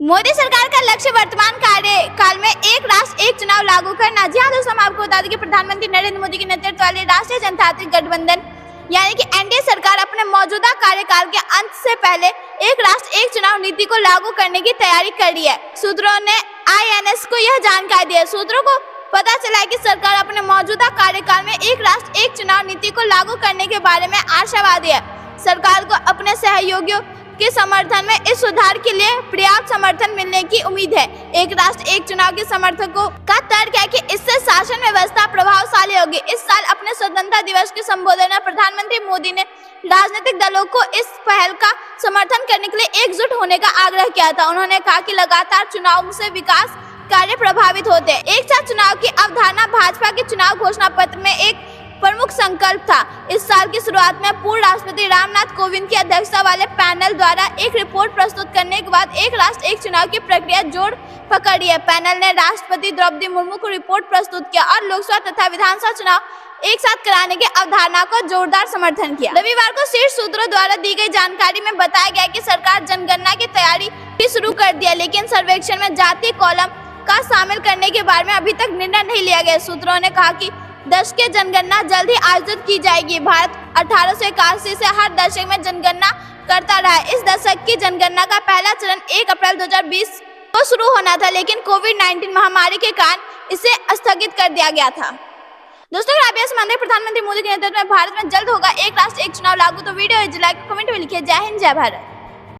मोदी सरकार का लक्ष्य वर्तमान कार्यकाल में एक राष्ट्र एक चुनाव लागू करना। जी हाँ दोस्तों, हम आपको बता दें कि प्रधानमंत्री नरेंद्र मोदी के नेतृत्व वाली राष्ट्रीय जनतांत्रिक गठबंधन यानी कि एनडीए सरकार अपने मौजूदा कार्यकाल के अंत से पहले एक राष्ट्र एक चुनाव नीति को लागू करने की तैयारी कर रही है। सूत्रों ने आईएनएस को यह जानकारी दी है। सूत्रों को पता चला है कि सरकार अपने मौजूदा कार्यकाल में एक राष्ट्र एक चुनाव नीति को लागू करने के बारे में आशावादी है। सरकार को अपने सहयोगियों के समर्थन में इस सुधार के लिए पर्याप्त समर्थन मिलने की उम्मीद है। एक राष्ट्र एक चुनाव के समर्थकों का तर्क है कि इससे शासन व्यवस्था प्रभावशाली होगी। इस साल अपने स्वतंत्रता दिवस के संबोधन में प्रधानमंत्री मोदी ने राजनीतिक दलों को इस पहल का समर्थन करने के लिए एकजुट होने का आग्रह किया था। उन्होंने कहा कि लगातार चुनाव से विकास कार्य प्रभावित होते हैं। एक साथ चुनाव की अवधारणा भाजपा के चुनाव घोषणा पत्र में एक प्रमुख संकल्प था। इस साल की शुरुआत में पूर्व राष्ट्रपति रामनाथ कोविंद की अध्यक्षता वाले पैनल द्वारा एक रिपोर्ट प्रस्तुत करने के बाद एक राष्ट्र एक चुनाव की प्रक्रिया जोर पकड़ी है। पैनल ने राष्ट्रपति द्रौपदी मुर्मू को रिपोर्ट प्रस्तुत किया और लोकसभा तथा विधानसभा चुनाव एक साथ कराने की अवधारणा को जोरदार समर्थन किया। रविवार को शीर्ष सूत्रों द्वारा दी गई जानकारी में बताया गया कि सरकार जनगणना की तैयारी भी शुरू कर दी है, लेकिन सर्वेक्षण में जाति कॉलम का शामिल करने के बारे में अभी तक निर्णय नहीं लिया गया। सूत्रों ने कहा कि दशक की जनगणना जल्द ही आयोजित की जाएगी। भारत 1881 से हर दशक में जनगणना करता रहा है। इस दशक की जनगणना का पहला चरण 1 अप्रैल 2020 को शुरू होना था, लेकिन कोविड-19 महामारी के कारण इसे स्थगित कर दिया गया था। दोस्तों, अगर आप यह मानते हैं प्रधानमंत्री मोदी के नेतृत्व में भारत में जल्द होगा एक राष्ट्र एक चुनाव लागू, तो वीडियो लाइक कमेंट में लिखिए। जय हिंद, जय भारत।